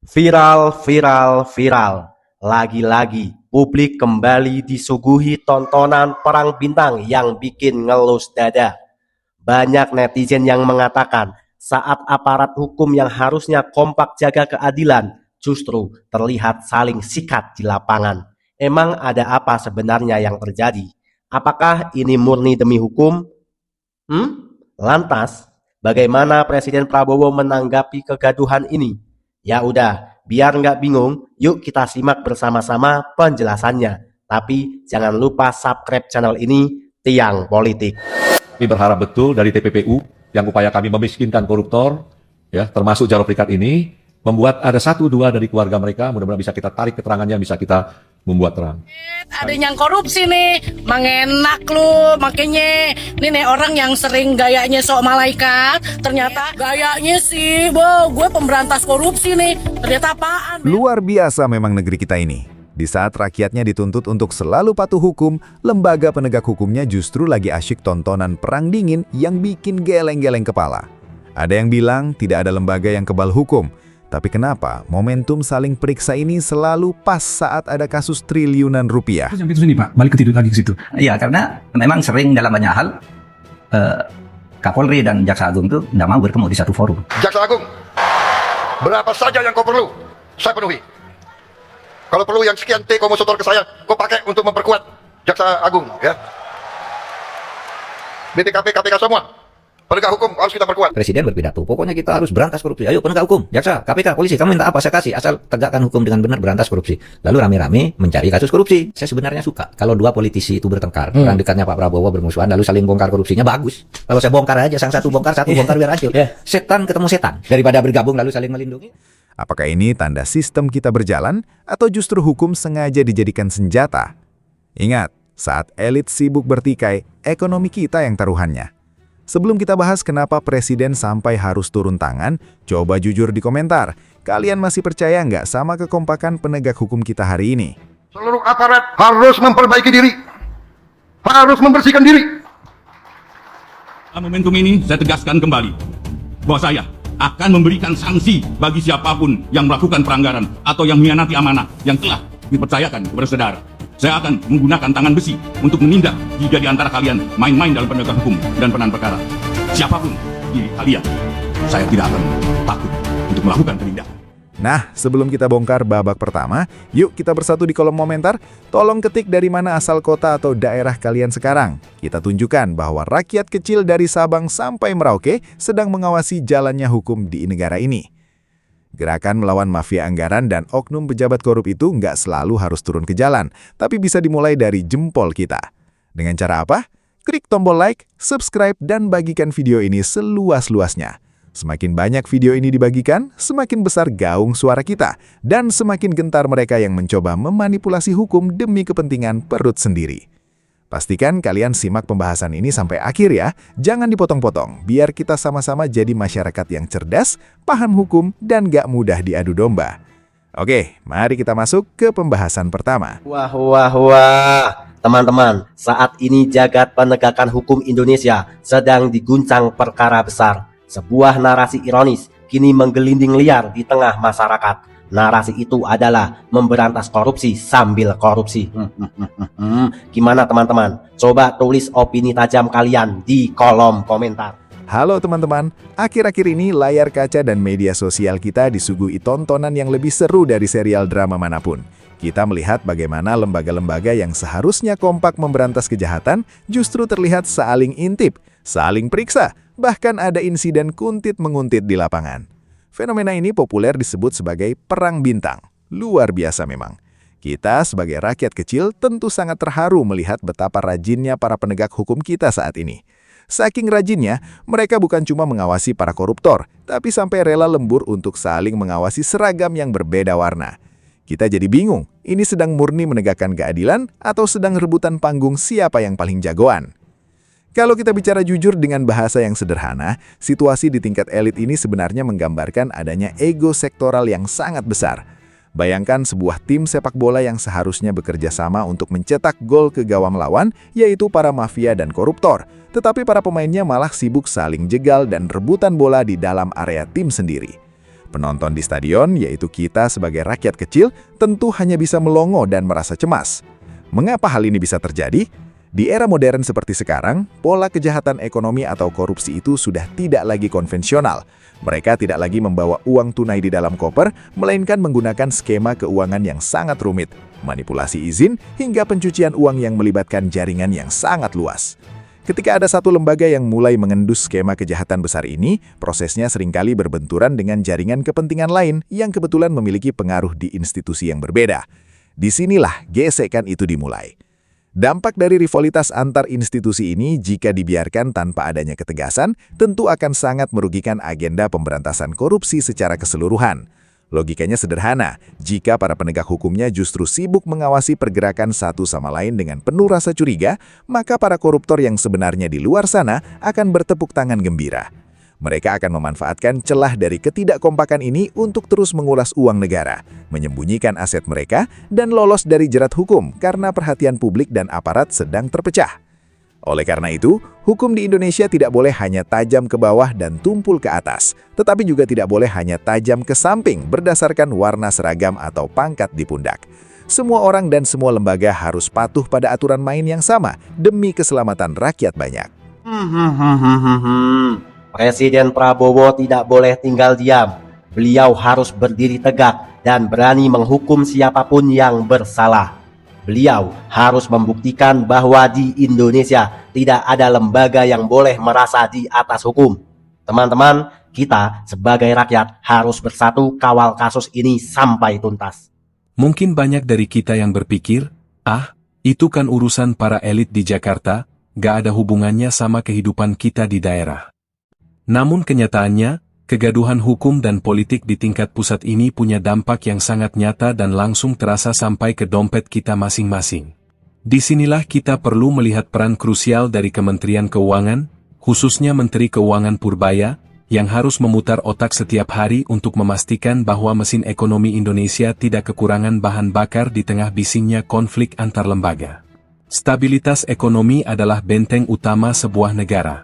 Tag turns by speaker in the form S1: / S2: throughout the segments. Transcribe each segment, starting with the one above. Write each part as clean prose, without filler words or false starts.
S1: Viral, viral, viral. Lagi-lagi publik kembali disuguhi tontonan perang bintang yang bikin ngelus dada. Banyak netizen yang mengatakan saat aparat hukum yang harusnya kompak jaga keadilan justru terlihat saling sikat di lapangan. Emang ada apa sebenarnya yang terjadi? Apakah ini murni demi hukum? Lantas, bagaimana Presiden Prabowo menanggapi kegaduhan ini? Ya udah, biar nggak bingung, yuk kita simak bersama-sama penjelasannya. Tapi jangan lupa subscribe channel ini, Tiang Politik.
S2: Kami berharap betul dari TPPU yang upaya kami memiskinkan koruptor, ya termasuk Jaro Prikat ini, membuat ada 1-2 dari keluarga mereka, mudah-mudahan bisa kita tarik keterangannya, bisa kita membuat terang.
S3: Ada yang korupsi nih, mengenak lu, makanya ini nih orang yang sering gayanya sok malaikat, ternyata gayanya sih, gue pemberantas korupsi nih, ternyata apaan?
S4: Luar biasa memang negeri kita ini. Di saat rakyatnya dituntut untuk selalu patuh hukum, lembaga penegak hukumnya justru lagi asyik tontonan perang dingin yang bikin geleng-geleng kepala. Ada yang bilang tidak ada lembaga yang kebal hukum, tapi kenapa momentum saling periksa ini selalu pas saat ada kasus triliunan rupiah?
S5: Sampai sini Pak, balik ke tidur lagi ke situ.
S6: Iya, karena memang sering dalam banyak hal Kapolri dan Jaksa Agung itu tidak mau bertemu di satu forum.
S7: Jaksa Agung, berapa saja yang kau perlu, saya penuhi. Kalau perlu yang sekian T kau mau setor ke saya, kau pakai untuk memperkuat Jaksa Agung, ya. BPKP, KPK semua, penegak hukum harus kita perkuat.
S6: Presiden berpidato, pokoknya kita harus berantas korupsi. Ayo penegak hukum, Jaksa, KPK, polisi, kamu minta apa saya kasih, asal tegakkan hukum dengan benar, berantas korupsi. Lalu rame-rame mencari kasus korupsi. Saya sebenarnya suka kalau dua politisi itu bertengkar, orang dekatnya Pak Prabowo bermusuhan, lalu saling bongkar korupsinya, bagus. Kalau saya bongkar aja, sang satu bongkar biar hancur. Setan ketemu setan, daripada bergabung lalu saling melindungi.
S4: Apakah ini tanda sistem kita berjalan, atau justru hukum sengaja dijadikan senjata? Ingat, saat elit sibuk bertikai, ekonomi kita yang taruhannya. Sebelum kita bahas kenapa Presiden sampai harus turun tangan, coba jujur di komentar. Kalian masih percaya nggak sama kekompakan penegak hukum kita hari ini?
S7: Seluruh aparat harus memperbaiki diri, harus membersihkan diri.
S8: Momentum ini saya tegaskan kembali bahwa saya akan memberikan sanksi bagi siapapun yang melakukan pelanggaran atau yang mengkhianati amanah yang telah dipercayakan kepada saudara. Saya akan menggunakan tangan besi untuk menindak jika di antara kalian main-main dalam penegakan hukum dan penanganan perkara. Siapapun di kalian, saya tidak akan takut untuk melakukan penindakan.
S4: Nah, sebelum kita bongkar babak pertama, yuk kita bersatu di kolom komentar. Tolong ketik dari mana asal kota atau daerah kalian sekarang. Kita tunjukkan bahwa rakyat kecil dari Sabang sampai Merauke sedang mengawasi jalannya hukum di negara ini. Gerakan melawan mafia anggaran dan oknum pejabat korup itu nggak selalu harus turun ke jalan, tapi bisa dimulai dari jempol kita. Dengan cara apa? Klik tombol like, subscribe, dan bagikan video ini seluas-luasnya. Semakin banyak video ini dibagikan, semakin besar gaung suara kita, dan semakin gentar mereka yang mencoba memanipulasi hukum demi kepentingan perut sendiri. Pastikan kalian simak pembahasan ini sampai akhir ya, jangan dipotong-potong, biar kita sama-sama jadi masyarakat yang cerdas, paham hukum, dan gak mudah diadu domba. Oke, mari kita masuk ke pembahasan pertama.
S1: Wah. Teman-teman, saat ini jagat penegakan hukum Indonesia sedang diguncang perkara besar. Sebuah narasi ironis kini menggelinding liar di tengah masyarakat. Narasi itu adalah memberantas korupsi sambil korupsi. Gimana teman-teman? Coba tulis opini tajam kalian di kolom komentar.
S4: Halo teman-teman, akhir-akhir ini layar kaca dan media sosial kita disuguhi tontonan yang lebih seru dari serial drama manapun. Kita melihat bagaimana lembaga-lembaga yang seharusnya kompak memberantas kejahatan justru terlihat saling intip, saling periksa, bahkan ada insiden kuntit-menguntit di lapangan. Fenomena ini populer disebut sebagai perang bintang. Luar biasa memang. Kita sebagai rakyat kecil tentu sangat terharu melihat betapa rajinnya para penegak hukum kita saat ini. Saking rajinnya, mereka bukan cuma mengawasi para koruptor, tapi sampai rela lembur untuk saling mengawasi seragam yang berbeda warna. Kita jadi bingung, ini sedang murni menegakkan keadilan atau sedang rebutan panggung siapa yang paling jagoan? Kalau kita bicara jujur dengan bahasa yang sederhana, situasi di tingkat elit ini sebenarnya menggambarkan adanya ego sektoral yang sangat besar. Bayangkan sebuah tim sepak bola yang seharusnya bekerja sama untuk mencetak gol ke gawang lawan, yaitu para mafia dan koruptor. Tetapi para pemainnya malah sibuk saling jegal dan rebutan bola di dalam area tim sendiri. Penonton di stadion, yaitu kita sebagai rakyat kecil, tentu hanya bisa melongo dan merasa cemas. Mengapa hal ini bisa terjadi? Di era modern seperti sekarang, pola kejahatan ekonomi atau korupsi itu sudah tidak lagi konvensional. Mereka tidak lagi membawa uang tunai di dalam koper, melainkan menggunakan skema keuangan yang sangat rumit, manipulasi izin, hingga pencucian uang yang melibatkan jaringan yang sangat luas. Ketika ada satu lembaga yang mulai mengendus skema kejahatan besar ini, prosesnya seringkali berbenturan dengan jaringan kepentingan lain yang kebetulan memiliki pengaruh di institusi yang berbeda. Disinilah gesekan itu dimulai. Dampak dari rivalitas antar institusi ini jika dibiarkan tanpa adanya ketegasan, tentu akan sangat merugikan agenda pemberantasan korupsi secara keseluruhan. Logikanya sederhana, jika para penegak hukumnya justru sibuk mengawasi pergerakan satu sama lain dengan penuh rasa curiga, maka para koruptor yang sebenarnya di luar sana akan bertepuk tangan gembira. Mereka akan memanfaatkan celah dari ketidakkompakan ini untuk terus menguras uang negara, menyembunyikan aset mereka, dan lolos dari jerat hukum karena perhatian publik dan aparat sedang terpecah. Oleh karena itu, hukum di Indonesia tidak boleh hanya tajam ke bawah dan tumpul ke atas, tetapi juga tidak boleh hanya tajam ke samping berdasarkan warna seragam atau pangkat di pundak. Semua orang dan semua lembaga harus patuh pada aturan main yang sama demi keselamatan rakyat banyak.
S1: Presiden Prabowo tidak boleh tinggal diam. Beliau harus berdiri tegak dan berani menghukum siapapun yang bersalah. Beliau harus membuktikan bahwa di Indonesia tidak ada lembaga yang boleh merasa di atas hukum. Teman-teman, kita sebagai rakyat harus bersatu kawal kasus ini sampai tuntas.
S5: Mungkin banyak dari kita yang berpikir, itu kan urusan para elit di Jakarta, gak ada hubungannya sama kehidupan kita di daerah. Namun kenyataannya, kegaduhan hukum dan politik di tingkat pusat ini punya dampak yang sangat nyata dan langsung terasa sampai ke dompet kita masing-masing. Disinilah kita perlu melihat peran krusial dari Kementerian Keuangan, khususnya Menteri Keuangan Purbaya, yang harus memutar otak setiap hari untuk memastikan bahwa mesin ekonomi Indonesia tidak kekurangan bahan bakar di tengah bisingnya konflik antar lembaga. Stabilitas ekonomi adalah benteng utama sebuah negara.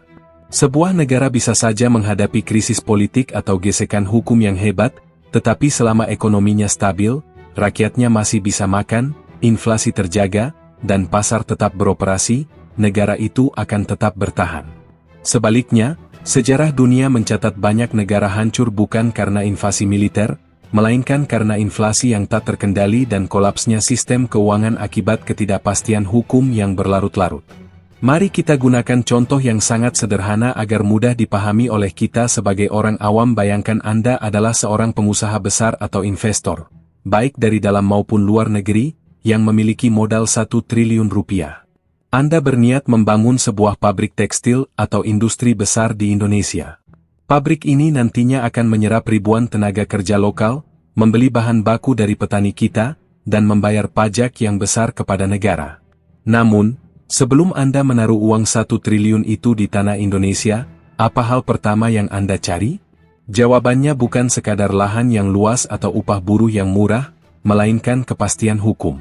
S5: Sebuah negara bisa saja menghadapi krisis politik atau gesekan hukum yang hebat, tetapi selama ekonominya stabil, rakyatnya masih bisa makan, inflasi terjaga, dan pasar tetap beroperasi, negara itu akan tetap bertahan. Sebaliknya, sejarah dunia mencatat banyak negara hancur bukan karena invasi militer, melainkan karena inflasi yang tak terkendali dan kolapsnya sistem keuangan akibat ketidakpastian hukum yang berlarut-larut. Mari kita gunakan contoh yang sangat sederhana agar mudah dipahami oleh kita sebagai orang awam. Bayangkan Anda adalah seorang pengusaha besar atau investor, baik dari dalam maupun luar negeri, yang memiliki modal 1 triliun rupiah. Anda berniat membangun sebuah pabrik tekstil atau industri besar di Indonesia. Pabrik ini nantinya akan menyerap ribuan tenaga kerja lokal, membeli bahan baku dari petani kita, dan membayar pajak yang besar kepada negara. Namun, sebelum Anda menaruh uang 1 triliun itu di tanah Indonesia, apa hal pertama yang Anda cari? Jawabannya bukan sekadar lahan yang luas atau upah buruh yang murah, melainkan kepastian hukum.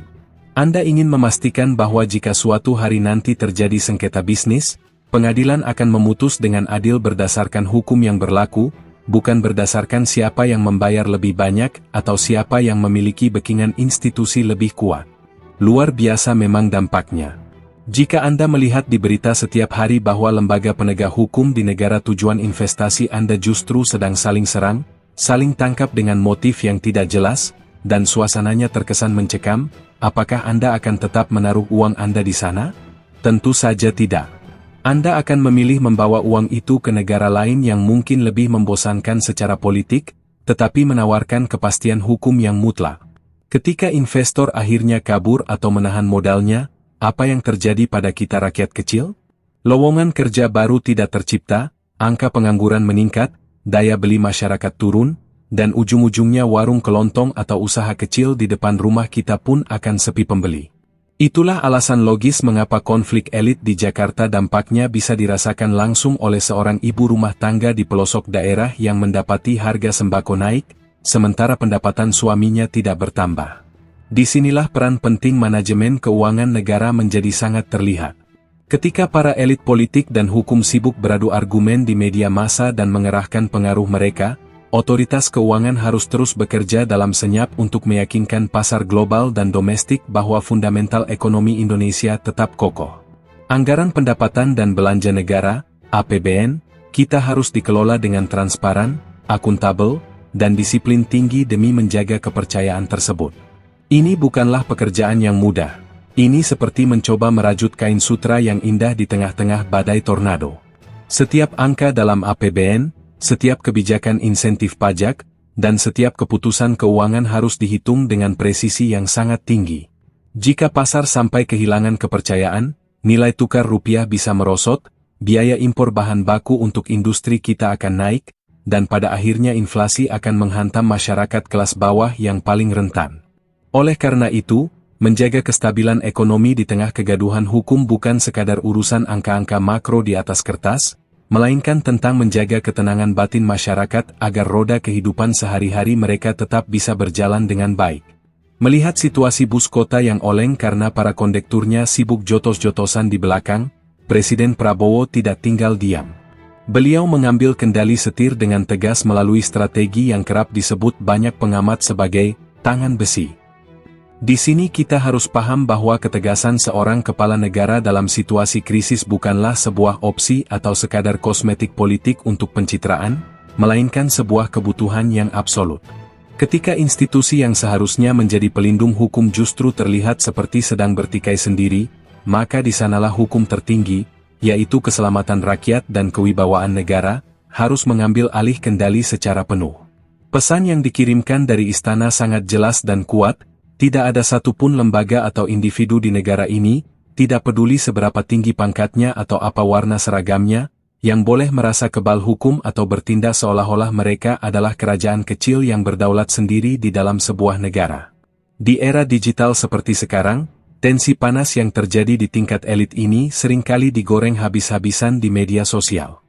S5: Anda ingin memastikan bahwa jika suatu hari nanti terjadi sengketa bisnis, pengadilan akan memutus dengan adil berdasarkan hukum yang berlaku, bukan berdasarkan siapa yang membayar lebih banyak atau siapa yang memiliki backingan institusi lebih kuat. Luar biasa memang dampaknya. Jika Anda melihat di berita setiap hari bahwa lembaga penegak hukum di negara tujuan investasi Anda justru sedang saling serang, saling tangkap dengan motif yang tidak jelas, dan suasananya terkesan mencekam, apakah Anda akan tetap menaruh uang Anda di sana? Tentu saja tidak. Anda akan memilih membawa uang itu ke negara lain yang mungkin lebih membosankan secara politik, tetapi menawarkan kepastian hukum yang mutlak. Ketika investor akhirnya kabur atau menahan modalnya, apa yang terjadi pada kita rakyat kecil? Lowongan kerja baru tidak tercipta, angka pengangguran meningkat, daya beli masyarakat turun, dan ujung-ujungnya warung kelontong atau usaha kecil di depan rumah kita pun akan sepi pembeli. Itulah alasan logis mengapa konflik elit di Jakarta dampaknya bisa dirasakan langsung oleh seorang ibu rumah tangga di pelosok daerah yang mendapati harga sembako naik, sementara pendapatan suaminya tidak bertambah. Disinilah peran penting manajemen keuangan negara menjadi sangat terlihat. Ketika para elit politik dan hukum sibuk beradu argumen di media massa dan mengerahkan pengaruh mereka, otoritas keuangan harus terus bekerja dalam senyap untuk meyakinkan pasar global dan domestik bahwa fundamental ekonomi Indonesia tetap kokoh. Anggaran pendapatan dan belanja negara, APBN, kita harus dikelola dengan transparan, akuntabel, dan disiplin tinggi demi menjaga kepercayaan tersebut. Ini bukanlah pekerjaan yang mudah. Ini seperti mencoba merajut kain sutra yang indah di tengah-tengah badai tornado. Setiap angka dalam APBN, setiap kebijakan insentif pajak, dan setiap keputusan keuangan harus dihitung dengan presisi yang sangat tinggi. Jika pasar sampai kehilangan kepercayaan, nilai tukar rupiah bisa merosot, biaya impor bahan baku untuk industri kita akan naik, dan pada akhirnya inflasi akan menghantam masyarakat kelas bawah yang paling rentan. Oleh karena itu, menjaga kestabilan ekonomi di tengah kegaduhan hukum bukan sekadar urusan angka-angka makro di atas kertas, melainkan tentang menjaga ketenangan batin masyarakat agar roda kehidupan sehari-hari mereka tetap bisa berjalan dengan baik. Melihat situasi bus kota yang oleng karena para kondekturnya sibuk jotos-jotosan di belakang, Presiden Prabowo tidak tinggal diam. Beliau mengambil kendali setir dengan tegas melalui strategi yang kerap disebut banyak pengamat sebagai tangan besi. Di sini kita harus paham bahwa ketegasan seorang kepala negara dalam situasi krisis bukanlah sebuah opsi atau sekadar kosmetik politik untuk pencitraan, melainkan sebuah kebutuhan yang absolut. Ketika institusi yang seharusnya menjadi pelindung hukum justru terlihat seperti sedang bertikai sendiri, maka di sanalah hukum tertinggi, yaitu keselamatan rakyat dan kewibawaan negara, harus mengambil alih kendali secara penuh. Pesan yang dikirimkan dari istana sangat jelas dan kuat. Tidak ada satupun lembaga atau individu di negara ini, tidak peduli seberapa tinggi pangkatnya atau apa warna seragamnya, yang boleh merasa kebal hukum atau bertindak seolah-olah mereka adalah kerajaan kecil yang berdaulat sendiri di dalam sebuah negara. Di era digital seperti sekarang, tensi panas yang terjadi di tingkat elit ini seringkali digoreng habis-habisan di media sosial.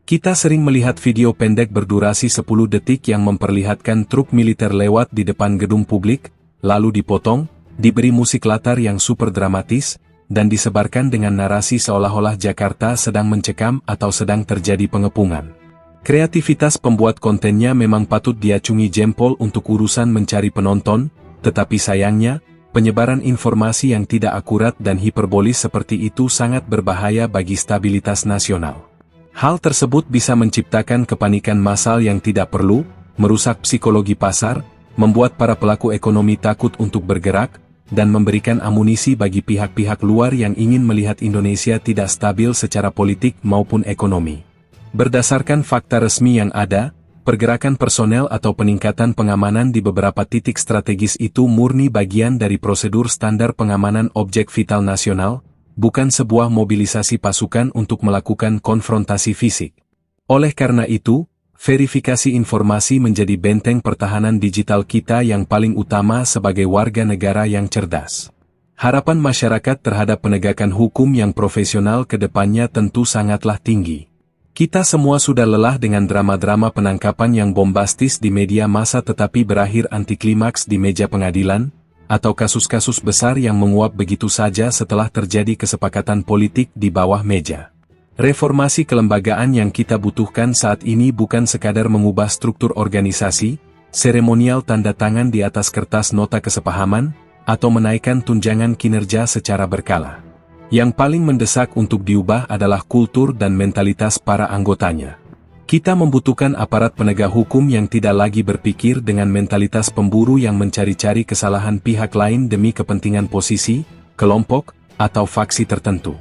S5: Kita sering melihat video pendek berdurasi 10 detik yang memperlihatkan truk militer lewat di depan gedung publik, lalu dipotong, diberi musik latar yang super dramatis, dan disebarkan dengan narasi seolah-olah Jakarta sedang mencekam atau sedang terjadi pengepungan. Kreativitas pembuat kontennya memang patut diacungi jempol untuk urusan mencari penonton, tetapi sayangnya, penyebaran informasi yang tidak akurat dan hiperbolis seperti itu sangat berbahaya bagi stabilitas nasional. Hal tersebut bisa menciptakan kepanikan massal yang tidak perlu, merusak psikologi pasar, membuat para pelaku ekonomi takut untuk bergerak, dan memberikan amunisi bagi pihak-pihak luar yang ingin melihat Indonesia tidak stabil secara politik maupun ekonomi. Berdasarkan fakta resmi yang ada, pergerakan personel atau peningkatan pengamanan di beberapa titik strategis itu murni bagian dari prosedur standar pengamanan objek vital nasional, bukan sebuah mobilisasi pasukan untuk melakukan konfrontasi fisik. Oleh karena itu, verifikasi informasi menjadi benteng pertahanan digital kita yang paling utama sebagai warga negara yang cerdas. Harapan masyarakat terhadap penegakan hukum yang profesional ke depannya tentu sangatlah tinggi. Kita semua sudah lelah dengan drama-drama penangkapan yang bombastis di media massa tetapi berakhir antiklimaks di meja pengadilan, atau kasus-kasus besar yang menguap begitu saja setelah terjadi kesepakatan politik di bawah meja. Reformasi kelembagaan yang kita butuhkan saat ini bukan sekadar mengubah struktur organisasi, seremonial tanda tangan di atas kertas nota kesepahaman, atau menaikkan tunjangan kinerja secara berkala. Yang paling mendesak untuk diubah adalah kultur dan mentalitas para anggotanya. Kita membutuhkan aparat penegak hukum yang tidak lagi berpikir dengan mentalitas pemburu yang mencari-cari kesalahan pihak lain demi kepentingan posisi, kelompok, atau faksi tertentu.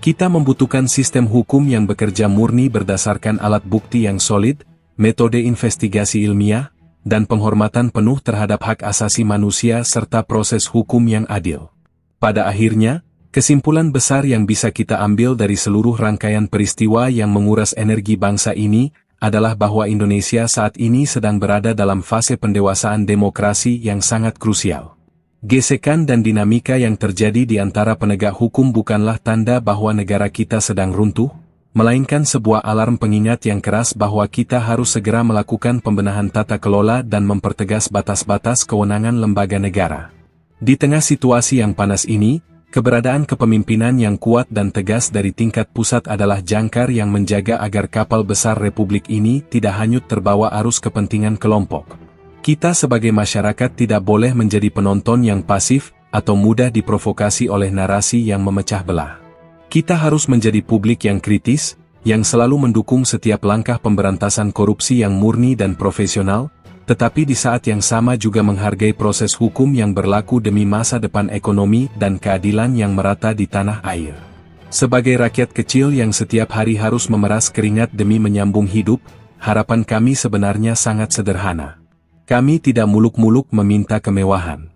S5: Kita membutuhkan sistem hukum yang bekerja murni berdasarkan alat bukti yang solid, metode investigasi ilmiah, dan penghormatan penuh terhadap hak asasi manusia serta proses hukum yang adil. Pada akhirnya, kesimpulan besar yang bisa kita ambil dari seluruh rangkaian peristiwa yang menguras energi bangsa ini, adalah bahwa Indonesia saat ini sedang berada dalam fase pendewasaan demokrasi yang sangat krusial. Gesekan dan dinamika yang terjadi di antara penegak hukum bukanlah tanda bahwa negara kita sedang runtuh, melainkan sebuah alarm pengingat yang keras bahwa kita harus segera melakukan pembenahan tata kelola dan mempertegas batas-batas kewenangan lembaga negara. Di tengah situasi yang panas ini, Keberadaan kepemimpinan yang kuat dan tegas dari tingkat pusat adalah jangkar yang menjaga agar kapal besar Republik ini tidak hanyut terbawa arus kepentingan kelompok. Kita sebagai masyarakat tidak boleh menjadi penonton yang pasif atau mudah diprovokasi oleh narasi yang memecah belah. Kita harus menjadi publik yang kritis, yang selalu mendukung setiap langkah pemberantasan korupsi yang murni dan profesional, tetapi di saat yang sama juga menghargai proses hukum yang berlaku demi masa depan ekonomi dan keadilan yang merata di tanah air. Sebagai rakyat kecil yang setiap hari harus memeras keringat demi menyambung hidup, harapan kami sebenarnya sangat sederhana. Kami tidak muluk-muluk meminta kemewahan.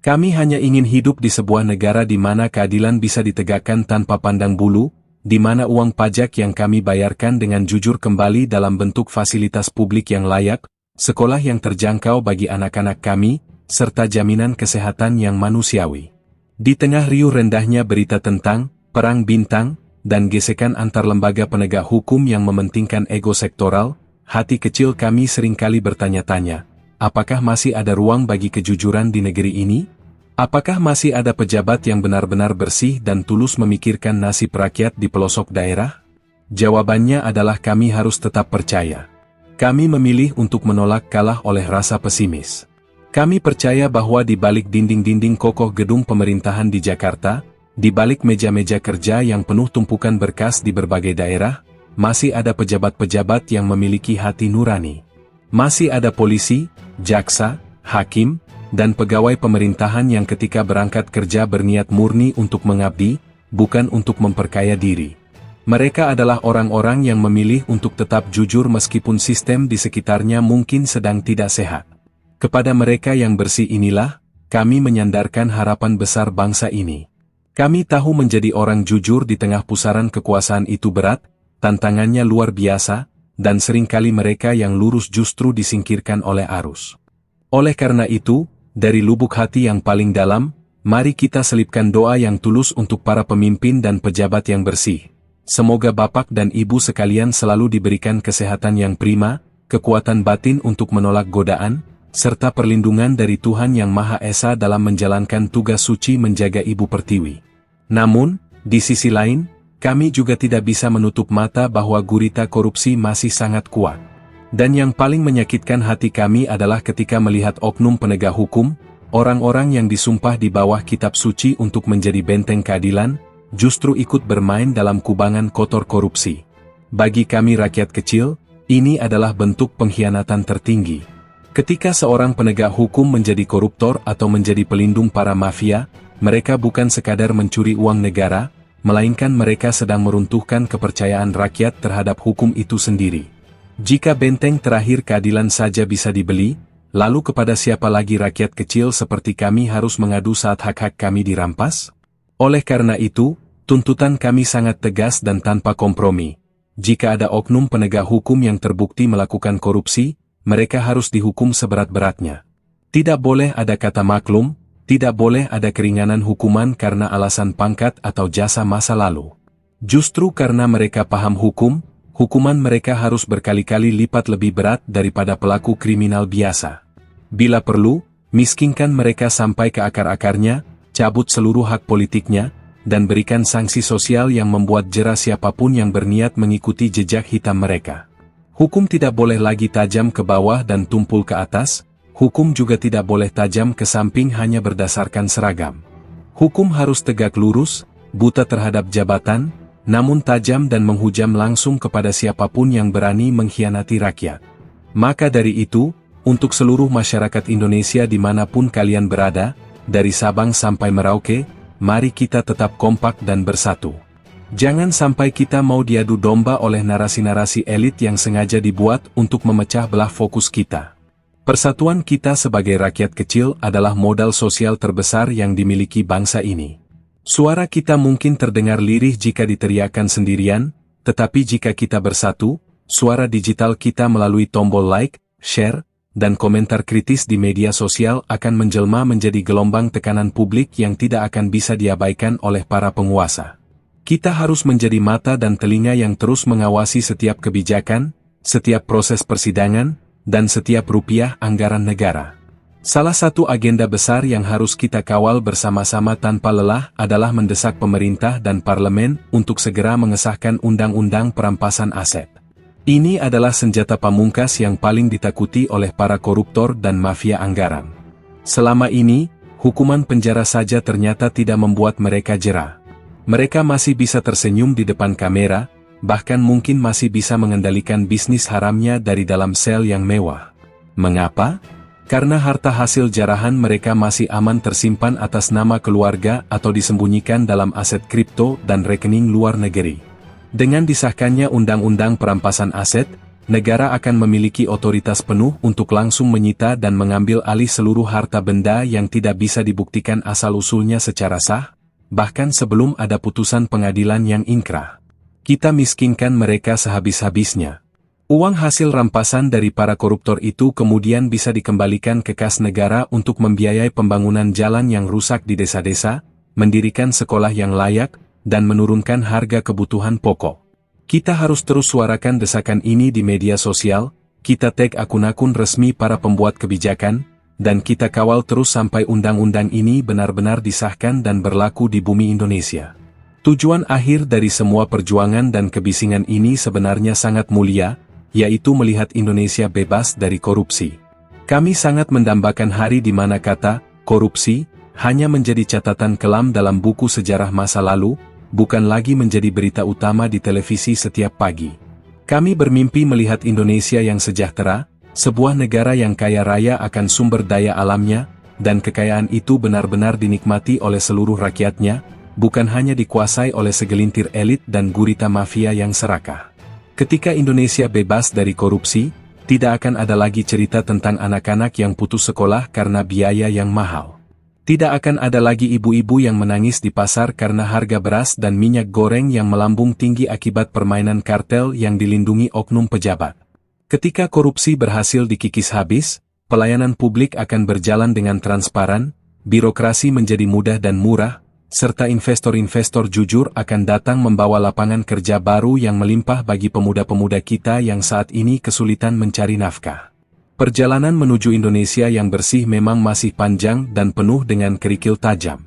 S5: Kami hanya ingin hidup di sebuah negara di mana keadilan bisa ditegakkan tanpa pandang bulu, di mana uang pajak yang kami bayarkan dengan jujur kembali dalam bentuk fasilitas publik yang layak, sekolah yang terjangkau bagi anak-anak kami, serta jaminan kesehatan yang manusiawi. Di tengah riuh rendahnya berita tentang perang bintang dan gesekan antar lembaga penegak hukum yang mementingkan ego sektoral, hati kecil kami seringkali bertanya-tanya, apakah masih ada ruang bagi kejujuran di negeri ini? Apakah masih ada pejabat yang benar-benar bersih dan tulus memikirkan nasib rakyat di pelosok daerah? Jawabannya adalah kami harus tetap percaya. Kami memilih untuk menolak kalah oleh rasa pesimis. Kami percaya bahwa di balik dinding-dinding kokoh gedung pemerintahan di Jakarta, di balik meja-meja kerja yang penuh tumpukan berkas di berbagai daerah, masih ada pejabat-pejabat yang memiliki hati nurani. Masih ada polisi, jaksa, hakim, dan pegawai pemerintahan yang ketika berangkat kerja berniat murni untuk mengabdi, bukan untuk memperkaya diri. Mereka adalah orang-orang yang memilih untuk tetap jujur meskipun sistem di sekitarnya mungkin sedang tidak sehat. Kepada mereka yang bersih inilah, kami menyandarkan harapan besar bangsa ini. Kami tahu menjadi orang jujur di tengah pusaran kekuasaan itu berat, tantangannya luar biasa, dan seringkali mereka yang lurus justru disingkirkan oleh arus. Oleh karena itu, dari lubuk hati yang paling dalam, mari kita selipkan doa yang tulus untuk para pemimpin dan pejabat yang bersih. Semoga Bapak dan Ibu sekalian selalu diberikan kesehatan yang prima, kekuatan batin untuk menolak godaan, serta perlindungan dari Tuhan Yang Maha Esa dalam menjalankan tugas suci menjaga Ibu Pertiwi. Namun, di sisi lain, kami juga tidak bisa menutup mata bahwa gurita korupsi masih sangat kuat. Dan yang paling menyakitkan hati kami adalah ketika melihat oknum penegak hukum, orang-orang yang disumpah di bawah kitab suci untuk menjadi benteng keadilan, justru ikut bermain dalam kubangan kotor korupsi. Bagi kami rakyat kecil, ini adalah bentuk pengkhianatan tertinggi. Ketika seorang penegak hukum menjadi koruptor atau menjadi pelindung para mafia, mereka bukan sekadar mencuri uang negara, melainkan mereka sedang meruntuhkan kepercayaan rakyat terhadap hukum itu sendiri. Jika benteng terakhir keadilan saja bisa dibeli, lalu kepada siapa lagi rakyat kecil seperti kami harus mengadu saat hak-hak kami dirampas? Oleh karena itu, tuntutan kami sangat tegas dan tanpa kompromi. Jika ada oknum penegak hukum yang terbukti melakukan korupsi, mereka harus dihukum seberat-beratnya. Tidak boleh ada kata maklum, tidak boleh ada keringanan hukuman karena alasan pangkat atau jasa masa lalu. Justru karena mereka paham hukum, hukuman mereka harus berkali-kali lipat lebih berat daripada pelaku kriminal biasa. Bila perlu, miskinkan mereka sampai ke akar-akarnya, cabut seluruh hak politiknya, dan berikan sanksi sosial yang membuat jera siapapun yang berniat mengikuti jejak hitam mereka. Hukum tidak boleh lagi tajam ke bawah dan tumpul ke atas, hukum juga tidak boleh tajam ke samping hanya berdasarkan seragam. Hukum harus tegak lurus, buta terhadap jabatan, namun tajam dan menghujam langsung kepada siapapun yang berani mengkhianati rakyat. Maka dari itu, untuk seluruh masyarakat Indonesia dimanapun kalian berada, dari Sabang sampai Merauke, mari kita tetap kompak dan bersatu. Jangan sampai kita mau diadu domba oleh narasi-narasi elit yang sengaja dibuat untuk memecah belah fokus kita. Persatuan kita sebagai rakyat kecil adalah modal sosial terbesar yang dimiliki bangsa ini. Suara kita mungkin terdengar lirih jika diteriakkan sendirian, tetapi jika kita bersatu, suara digital kita melalui tombol like, share, dan komentar kritis di media sosial akan menjelma menjadi gelombang tekanan publik yang tidak akan bisa diabaikan oleh para penguasa. Kita harus menjadi mata dan telinga yang terus mengawasi setiap kebijakan, setiap proses persidangan, dan setiap rupiah anggaran negara. Salah satu agenda besar yang harus kita kawal bersama-sama tanpa lelah adalah mendesak pemerintah dan parlemen untuk segera mengesahkan undang-undang perampasan aset. Ini adalah senjata pamungkas yang paling ditakuti oleh para koruptor dan mafia anggaran. Selama ini, hukuman penjara saja ternyata tidak membuat mereka jera. Mereka masih bisa tersenyum di depan kamera, bahkan mungkin masih bisa mengendalikan bisnis haramnya dari dalam sel yang mewah. Mengapa? Karena harta hasil jarahan mereka masih aman tersimpan atas nama keluarga atau disembunyikan dalam aset kripto dan rekening luar negeri. Dengan disahkannya undang-undang perampasan aset, negara akan memiliki otoritas penuh untuk langsung menyita dan mengambil alih seluruh harta benda yang tidak bisa dibuktikan asal-usulnya secara sah, bahkan sebelum ada putusan pengadilan yang inkrah. Kita miskinkan mereka sehabis-habisnya. Uang hasil rampasan dari para koruptor itu kemudian bisa dikembalikan ke kas negara untuk membiayai pembangunan jalan yang rusak di desa-desa, mendirikan sekolah yang layak, dan menurunkan harga kebutuhan pokok. Kita harus terus suarakan desakan ini di media sosial, kita tag akun-akun resmi para pembuat kebijakan, dan kita kawal terus sampai undang-undang ini benar-benar disahkan dan berlaku di bumi Indonesia. Tujuan akhir dari semua perjuangan dan kebisingan ini sebenarnya sangat mulia, yaitu melihat Indonesia bebas dari korupsi. Kami sangat mendambakan hari di mana kata korupsi hanya menjadi catatan kelam dalam buku sejarah masa lalu, bukan lagi menjadi berita utama di televisi setiap pagi. Kami bermimpi melihat Indonesia yang sejahtera, sebuah negara yang kaya raya akan sumber daya alamnya, dan kekayaan itu benar-benar dinikmati oleh seluruh rakyatnya, bukan hanya dikuasai oleh segelintir elit dan gurita mafia yang serakah. Ketika Indonesia bebas dari korupsi, tidak akan ada lagi cerita tentang anak-anak yang putus sekolah karena biaya yang mahal. Tidak akan ada lagi ibu-ibu yang menangis di pasar karena harga beras dan minyak goreng yang melambung tinggi akibat permainan kartel yang dilindungi oknum pejabat. Ketika korupsi berhasil dikikis habis, pelayanan publik akan berjalan dengan transparan, birokrasi menjadi mudah dan murah, serta investor-investor jujur akan datang membawa lapangan kerja baru yang melimpah bagi pemuda-pemuda kita yang saat ini kesulitan mencari nafkah. Perjalanan menuju Indonesia yang bersih memang masih panjang dan penuh dengan kerikil tajam.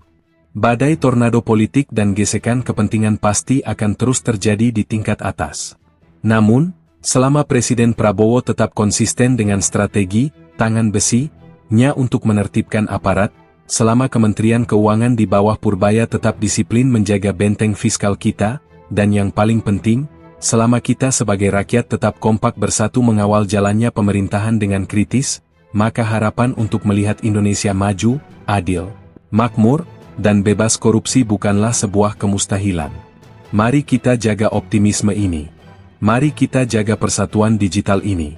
S5: Badai tornado politik dan gesekan kepentingan pasti akan terus terjadi di tingkat atas. Namun, selama Presiden Prabowo tetap konsisten dengan strategi tangan besi-nya untuk menertibkan aparat, selama Kementerian Keuangan di bawah Purbaya tetap disiplin menjaga benteng fiskal kita, dan yang paling penting, selama kita sebagai rakyat tetap kompak bersatu mengawal jalannya pemerintahan dengan kritis, maka harapan untuk melihat Indonesia maju, adil, makmur, dan bebas korupsi bukanlah sebuah kemustahilan. Mari kita jaga optimisme ini. Mari kita jaga persatuan digital ini.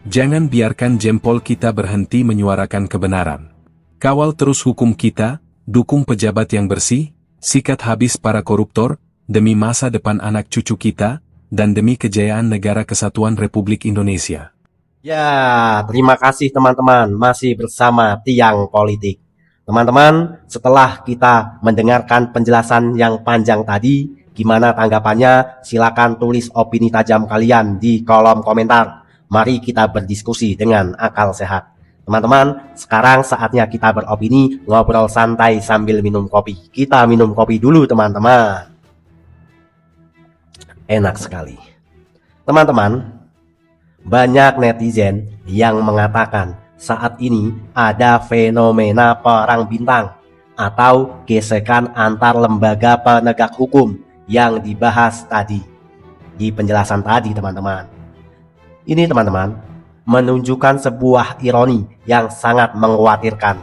S5: Jangan biarkan jempol kita berhenti menyuarakan kebenaran. Kawal terus hukum kita, dukung pejabat yang bersih, sikat habis para koruptor, demi masa depan anak cucu kita, dan demi kejayaan Negara Kesatuan Republik Indonesia.
S1: Ya, terima kasih teman-teman masih bersama Tiang Politik. Teman-teman, setelah kita mendengarkan penjelasan yang panjang tadi, gimana tanggapannya? Silakan tulis opini tajam kalian di kolom komentar. Mari kita berdiskusi dengan akal sehat. Teman-teman, sekarang saatnya kita beropini, ngobrol santai sambil minum kopi. Kita minum kopi dulu teman-teman. Enak sekali. Teman-teman, banyak netizen yang mengatakan saat ini ada fenomena perang bintang atau gesekan antar lembaga penegak hukum yang dibahas tadi di penjelasan tadi teman-teman. Ini teman-teman menunjukkan sebuah ironi yang sangat mengkhawatirkan.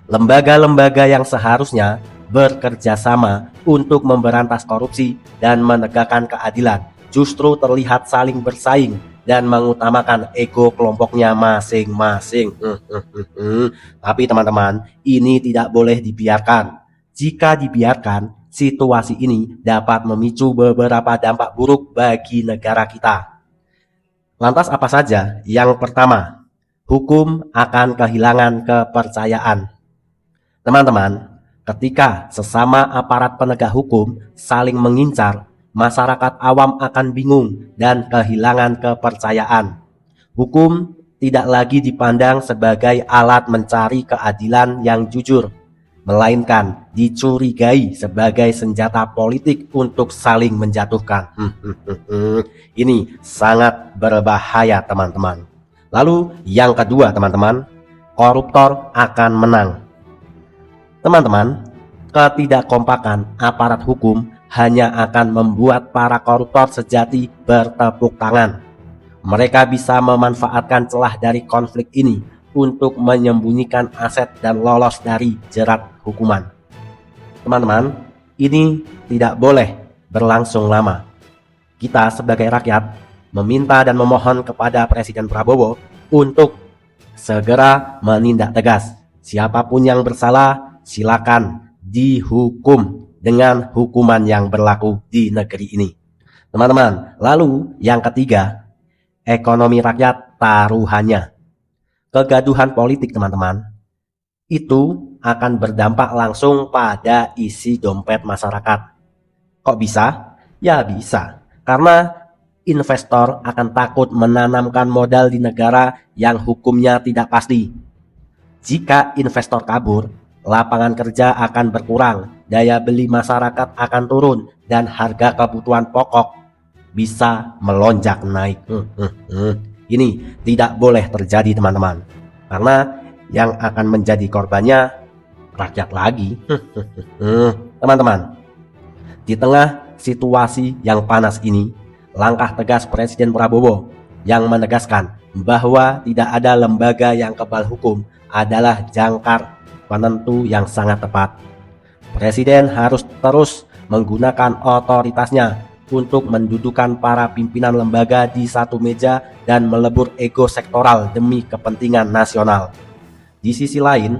S1: Lembaga-lembaga yang seharusnya bekerja sama untuk memberantas korupsi dan menegakkan keadilan justru terlihat saling bersaing dan mengutamakan ego kelompoknya masing-masing. Tapi teman-teman, ini tidak boleh dibiarkan. Jika dibiarkan, situasi ini dapat memicu beberapa dampak buruk bagi negara kita. Lantas apa saja? Yang pertama, hukum akan kehilangan kepercayaan. Teman-teman, ketika sesama aparat penegak hukum saling mengincar, masyarakat awam akan bingung dan kehilangan kepercayaan. Hukum tidak lagi dipandang sebagai alat mencari keadilan yang jujur, melainkan dicurigai sebagai senjata politik untuk saling menjatuhkan. Ini sangat berbahaya, teman-teman. Lalu yang kedua, teman-teman, koruptor akan menang. Teman-teman, ketidakkompakan aparat hukum hanya akan membuat para koruptor sejati bertepuk tangan. Mereka bisa memanfaatkan celah dari konflik ini untuk menyembunyikan aset dan lolos dari jerat hukuman. Teman-teman, ini tidak boleh berlangsung lama. Kita sebagai rakyat meminta dan memohon kepada Presiden Prabowo untuk segera menindak tegas. Siapapun yang bersalah, silakan dihukum dengan hukuman yang berlaku di negeri ini. Teman-teman, lalu yang ketiga, ekonomi rakyat taruhannya. Kegaduhan politik, teman-teman, itu akan berdampak langsung pada isi dompet masyarakat. Kok bisa? Ya bisa, karena investor akan takut menanamkan modal di negara yang hukumnya tidak pasti. Jika investor kabur, lapangan kerja akan berkurang, daya beli masyarakat akan turun, dan harga kebutuhan pokok bisa melonjak naik. Ini tidak boleh terjadi, teman-teman, karena yang akan menjadi korbannya rakyat lagi. Teman-teman, di tengah situasi yang panas ini, langkah tegas Presiden Prabowo yang menegaskan bahwa tidak ada lembaga yang kebal hukum adalah jangkar penentu yang sangat tepat. Presiden harus terus menggunakan otoritasnya untuk mendudukan para pimpinan lembaga di satu meja dan melebur ego sektoral demi kepentingan nasional. Di sisi lain,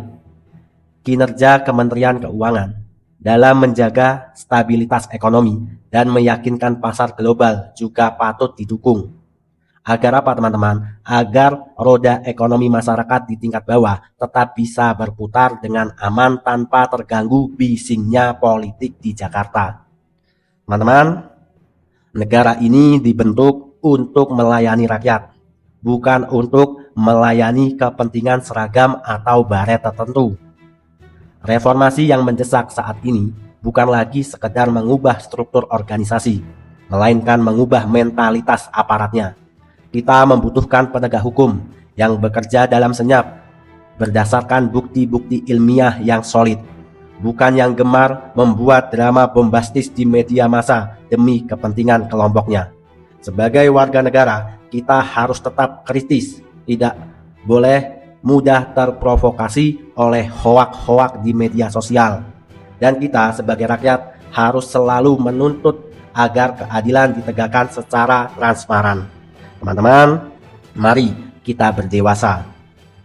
S1: kinerja Kementerian Keuangan dalam menjaga stabilitas ekonomi dan meyakinkan pasar global juga patut didukung. Agar apa, teman-teman? Agar roda ekonomi masyarakat di tingkat bawah tetap bisa berputar dengan aman tanpa terganggu bisingnya politik di Jakarta. Teman-teman, negara ini dibentuk untuk melayani rakyat, bukan untuk melayani kepentingan seragam atau baret tertentu. Reformasi yang mendesak saat ini bukan lagi sekedar mengubah struktur organisasi, melainkan mengubah mentalitas aparatnya. Kita membutuhkan penegak hukum yang bekerja dalam senyap, berdasarkan bukti-bukti ilmiah yang solid, bukan yang gemar membuat drama bombastis di media massa demi kepentingan kelompoknya. Sebagai warga negara, kita harus tetap kritis, tidak boleh mudah terprovokasi oleh hoak-hoak di media sosial. Dan kita sebagai rakyat harus selalu menuntut agar keadilan ditegakkan secara transparan. Teman-teman, mari kita berdewasa.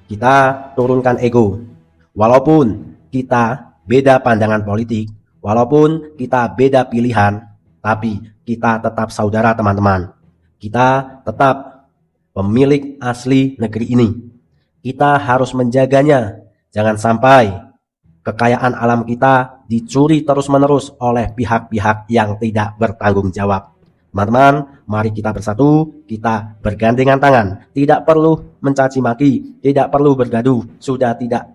S1: Kita turunkan ego. Walaupun kita beda pandangan politik, walaupun kita beda pilihan, tapi kita tetap saudara, teman-teman. Kita tetap pemilik asli negeri ini. Kita harus menjaganya. Jangan sampai kekayaan alam kita dicuri terus-menerus oleh pihak-pihak yang tidak bertanggung jawab. Teman-teman, mari kita bersatu, kita bergandengan tangan. Tidak perlu mencaci maki, tidak perlu bergaduh. Sudah tidak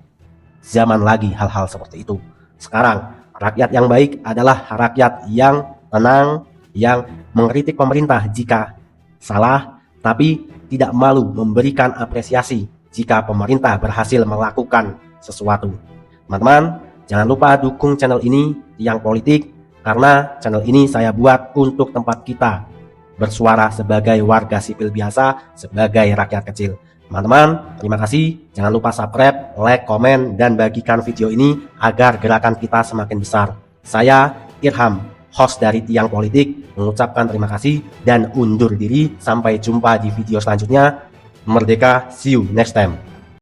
S1: zaman lagi hal-hal seperti itu. Sekarang, rakyat yang baik adalah rakyat yang tenang, yang mengkritik pemerintah jika salah, tapi tidak malu memberikan apresiasi jika pemerintah berhasil melakukan sesuatu. Teman-teman, jangan lupa dukung channel ini, Tiang Politik, karena channel ini saya buat untuk tempat kita bersuara sebagai warga sipil biasa, sebagai rakyat kecil. Teman-teman, terima kasih. Jangan lupa subscribe, like, komen, dan bagikan video ini agar gerakan kita semakin besar. Saya Irham, host dari Tiang Politik, mengucapkan terima kasih dan undur diri. Sampai jumpa di video selanjutnya. Merdeka, see you next time.